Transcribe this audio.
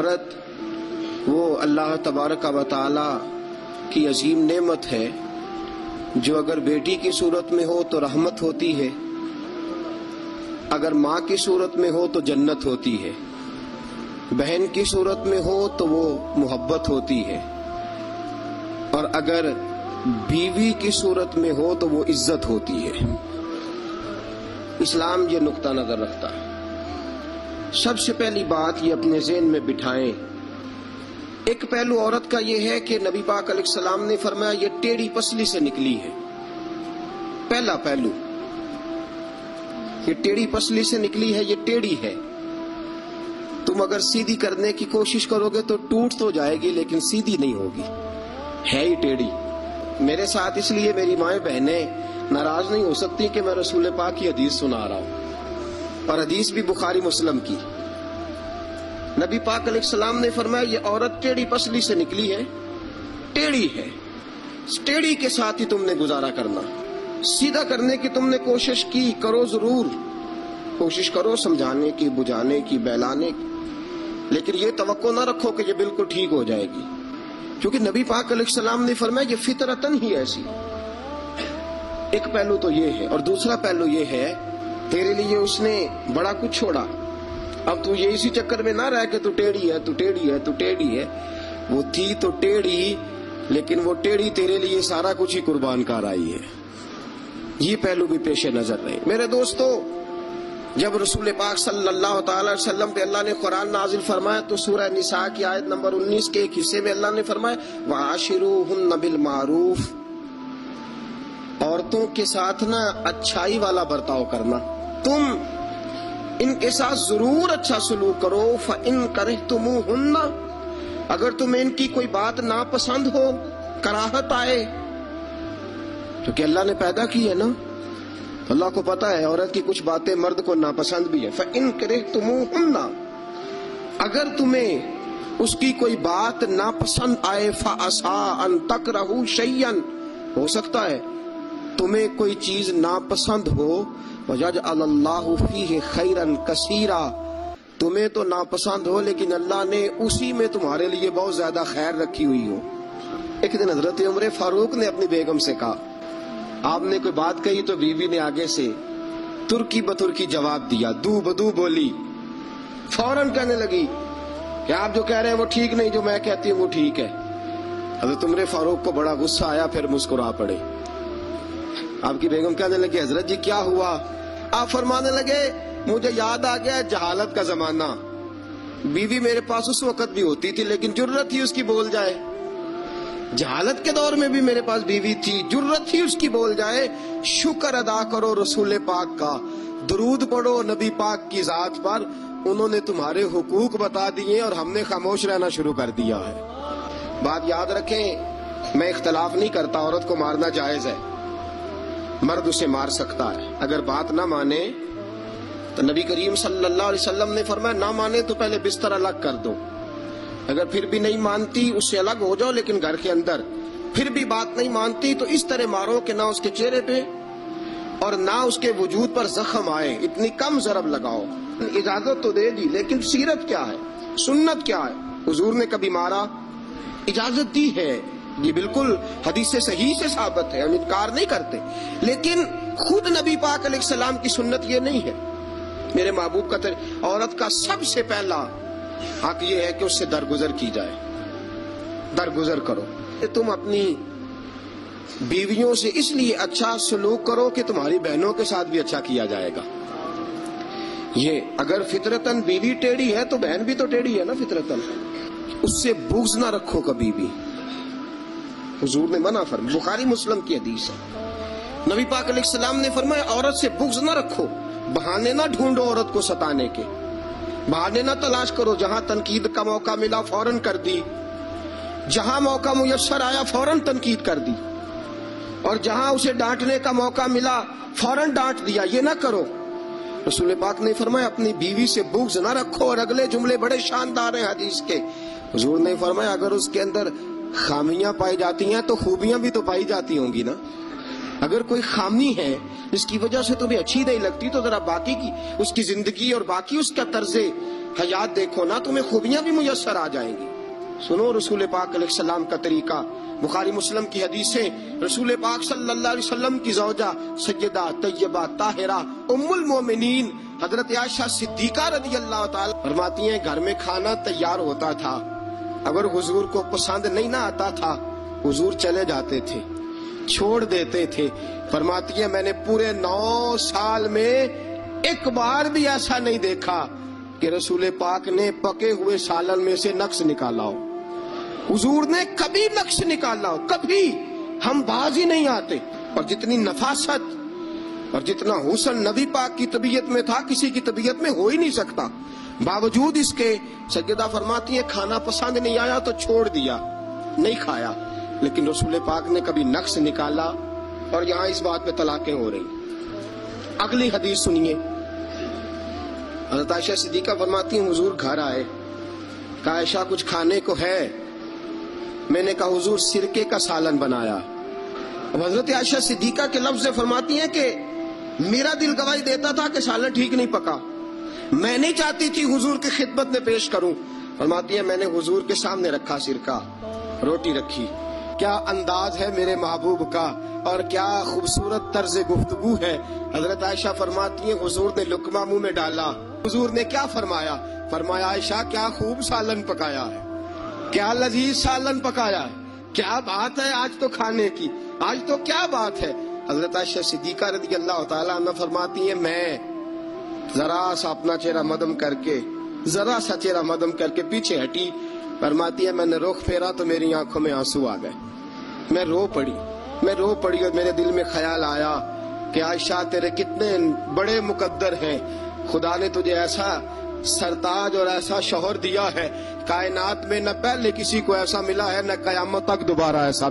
عورت وہ اللہ تبارک و تعالی کی عظیم نعمت ہے جو اگر بیٹی کی صورت میں ہو تو رحمت ہوتی ہے، اگر ماں کی صورت میں ہو تو جنت ہوتی ہے، بہن کی صورت میں ہو تو وہ محبت ہوتی ہے، اور اگر بیوی کی صورت میں ہو تو وہ عزت ہوتی ہے۔ اسلام یہ نقطہ نظر رکھتا ہے۔ سب سے پہلی بات یہ اپنے ذہن میں بٹھائیں، ایک پہلو عورت کا یہ ہے کہ نبی پاک علیہ السلام نے فرمایا یہ ٹیڑھی پسلی سے نکلی ہے۔ پہلا پہلو، یہ ٹیڑھی پسلی سے نکلی ہے، یہ ٹیڑھی ہے۔ تم اگر سیدھی کرنے کی کوشش کرو گے تو ٹوٹ تو جائے گی لیکن سیدھی نہیں ہوگی، ہے ہی ٹیڑھی۔ میرے ساتھ اس لیے میری مائیں بہنیں ناراض نہیں ہو سکتی کہ میں رسول پاک کی حدیث سنا رہا ہوں، اور حدیث بھی بخاری مسلم کی۔ نبی پاک علیہ السلام نے فرمایا یہ عورت ٹیڑھی پسلی سے نکلی ہے، ٹیڑھی ہے، اس ٹیڑھی کے ساتھ ہی تم نے گزارا کرنا۔ سیدھا کرنے کی تم نے کوشش کی، کرو ضرور، کوشش کرو سمجھانے کی، بجھانے کی، بہلانے کی، لیکن یہ توقع نہ رکھو کہ یہ بالکل ٹھیک ہو جائے گی، کیونکہ نبی پاک علیہ السلام نے فرمایا یہ فطرتاً ہی ایسی۔ ایک پہلو تو یہ ہے، اور دوسرا پہلو یہ ہے تیرے لیے اس نے بڑا کچھ چھوڑا، اب تو یہ اسی چکر میں نہ رہ کہ تو ٹیڑھی ہے، تو ٹیڑھی ہے، تو ٹیڑھی ہے۔ وہ تھی تو ٹیڑھی، لیکن وہ ٹیڑھی تیرے لیے سارا کچھ ہی قربان کر آئی ہے۔ یہ پہلو بھی پیش نظر رہے۔ میرے دوستو، جب رسول پاک صلی اللہ تعالی علیہ وسلم پہ اللہ نے قرآن نازل فرمایا تو سورہ نساء کی آیت نمبر 19 کے ایک حصے میں اللہ نے فرمایا وَعَاشِرُوهُنَّ بِالْمَعْرُوفِ، عورتوں کے ساتھ نا اچھائی والا برتاؤ کرنا، تم ان کے ساتھ ضرور اچھا سلوک کرو۔ فَإِن كَرِهْتُمُوهُنَّ، اگر تمہیں ان کی کوئی بات ناپسند ہو، کراہت آئے، کیونکہ اللہ نے پیدا کی ہے نا، اللہ کو پتا ہے عورت کی کچھ باتیں مرد کو ناپسند بھی ہے۔ فَإِن كَرِهْتُمُوهُنَّ، اگر تمہیں اس کی کوئی بات ناپسند آئے، فَعَسَىٰ أَن تَكْرَهُوا شَيْئًا، ہو سکتا ہے تمہیں کوئی چیز ناپسند ہو، وَيَجْعَلَ اللَّهُ فِيهِ خَيْرًا كَثِيرًا، تمہیں تو ناپسند ہو لیکن اللہ نے اسی میں تمہارے لیے بہت زیادہ خیر رکھی ہوئی ہو۔ ایک دن حضرت عمر فاروق نے اپنی بیگم سے کہا، آپ نے کوئی بات کہی تو بیوی نے آگے سے ترکی بترکی جواب دیا، دو بدو بولی، فوراً کہنے لگی کہ آپ جو کہہ رہے ہیں وہ ٹھیک نہیں، جو میں کہتی ہوں وہ ٹھیک ہے۔ حضرت عمر فاروق کو بڑا غصہ آیا، پھر مسکرا پڑے۔ آپ کی بیگم کہنے لگی حضرت جی کیا ہوا؟ آپ فرمانے لگے مجھے یاد آ گیا جہالت کا زمانہ، بیوی میرے پاس اس وقت بھی ہوتی تھی لیکن جرت ہی اس کی بول جائے، جہالت کے دور میں بھی میرے پاس بیوی تھی، جرت ہی اس کی بول جائے۔ شکر ادا کرو رسول پاک کا، درود پڑھو نبی پاک کی ذات پر، انہوں نے تمہارے حقوق بتا دیے اور ہم نے خاموش رہنا شروع کر دیا ہے۔ بات یاد رکھیں، میں اختلاف نہیں کرتا، عورت کو مارنا جائز ہے، مرد اسے مار سکتا ہے، اگر بات نہ مانے تو نبی کریم صلی اللہ علیہ وسلم نے فرمایا نہ مانے تو پہلے بستر الگ کر دو، اگر پھر بھی نہیں مانتی اس سے الگ ہو جاؤ لیکن گھر کے اندر، پھر بھی بات نہیں مانتی تو اس طرح مارو کہ نہ اس کے چہرے پہ اور نہ اس کے وجود پر زخم آئے، اتنی کم ضرب لگاؤ۔ اجازت تو دے دی لیکن سیرت کیا ہے، سنت کیا ہے؟ حضور نے کبھی مارا؟ اجازت دی ہے، یہ بالکل حدیث صحیح سے ثابت ہے، ہم انکار نہیں کرتے، لیکن خود نبی پاک علیہ السلام کی سنت یہ نہیں ہے۔ میرے محبوب کا عورت کا سب سے پہلا حق یہ ہے کہ اس سے درگزر کی جائے، درگزر کرو۔ تم اپنی بیویوں سے اس لیے اچھا سلوک کرو کہ تمہاری بہنوں کے ساتھ بھی اچھا کیا جائے گا۔ یہ اگر فطرتاً بیوی ٹیڑھی ہے تو بہن بھی تو ٹیڑھی ہے نا فطرتاً، اس سے بغض نہ رکھو کبھی بھی، حضور نے منع فرمایا، بخاری مسلم کی حدیث ہے۔ نبی پاک علیہ السلام نے فرمایا عورت سے بغض نہ رکھو، بہانے نہ ڈھونڈو عورت کو ستانے کے، بہانے نہ تلاش کرو، جہاں تنقید کا موقع ملا فوراً کر دی، جہاں موقع میسر آیا فوراً تنقید کر دی، اور جہاں اسے ڈانٹنے کا موقع ملا فوراً ڈانٹ دیا، یہ نہ کرو۔ رسول پاک نے فرمایا اپنی بیوی سے بغض نہ رکھو، اور اگلے جملے بڑے شاندار ہیں حدیث کے، حضور نے فرمایا اگر اس کے اندر خامیاں پائی جاتی ہیں تو خوبیاں بھی تو پائی جاتی ہوں گی نا، اگر کوئی خامی ہے جس کی وجہ سے تمہیں اچھی نہیں لگتی تو ذرا باقی کی اس کی زندگی اور باقی اس کا طرز حیات دیکھو نا، تمہیں خوبیاں بھی میسر آ جائیں گی۔ سنو رسول پاک علیہ السلام کا طریقہ، بخاری مسلم کی حدیثیں، رسول پاک صلی اللہ علیہ وسلم کی زوجہ سیدہ طیبہ طاہرہ ام المومنین حضرت عائشہ صدیقہ رضی اللہ تعالی فرماتی ہیں گھر میں کھانا تیار ہوتا تھا، اگر حضور کو پسند نہیں نہ آتا تھا حضور چلے جاتے تھے، چھوڑ دیتے تھے۔ فرماتی ہے میں نے پورے 9 سال میں ایک بار بھی ایسا نہیں دیکھا کہ رسول پاک نے پکے ہوئے سالن میں سے نقص نکالا ہو، حضور نے کبھی نقص نکالا ہو، کبھی۔ ہم باز ہی نہیں آتے، اور جتنی نفاست اور جتنا حسن نبی پاک کی طبیعت میں تھا کسی کی طبیعت میں ہو ہی نہیں سکتا۔ باوجود اس کے سیدہ فرماتی ہیں کھانا پسند نہیں آیا تو چھوڑ دیا، نہیں کھایا، لیکن رسول پاک نے کبھی نقص نکالا، اور یہاں اس بات پہ طلاقیں ہو رہی۔ اگلی حدیث سنیے، حضرت عائشہ صدیقہ فرماتی ہیں حضور گھر آئے، کہا عائشہ کچھ کھانے کو ہے؟ میں نے کہا حضور سرکے کا سالن بنایا۔ اب حضرت عائشہ صدیقہ کے لفظ سے فرماتی ہیں کہ میرا دل گواہی دیتا تھا کہ سالن ٹھیک نہیں پکا، میں نہیں چاہتی تھی حضور کی خدمت میں پیش کروں۔ فرماتی ہیں میں نے حضور کے سامنے رکھا سرکہ، روٹی رکھی، کیا انداز ہے میرے محبوب کا، اور کیا خوبصورت طرز گفتگو ہے۔ حضرت عائشہ فرماتی ہیں حضور نے لقمہ منہ میں ڈالا، حضور نے کیا فرمایا؟ فرمایا عائشہ کیا خوب سالن پکایا ہے، کیا لذیذ سالن پکایا ہے، کیا بات ہے آج تو کھانے کی، آج تو کیا بات ہے۔ حضرت عائشہ صدیقہ رضی اللہ تعالیٰ عنہ فرماتی ہیں میں ذرا سا اپنا چہرہ مدم کر کے پیچھے ہٹی، فرماتی ہے میں نے رخ پھیرا تو میری آنکھوں میں آنسو آ گئے، میں رو پڑی اور میرے دل میں خیال آیا کہ عائشہ تیرے کتنے بڑے مقدر ہیں، خدا نے تجھے ایسا سرتاج اور ایسا شوہر دیا ہے، کائنات میں نہ پہلے کسی کو ایسا ملا ہے نہ قیامت تک دوبارہ ایسا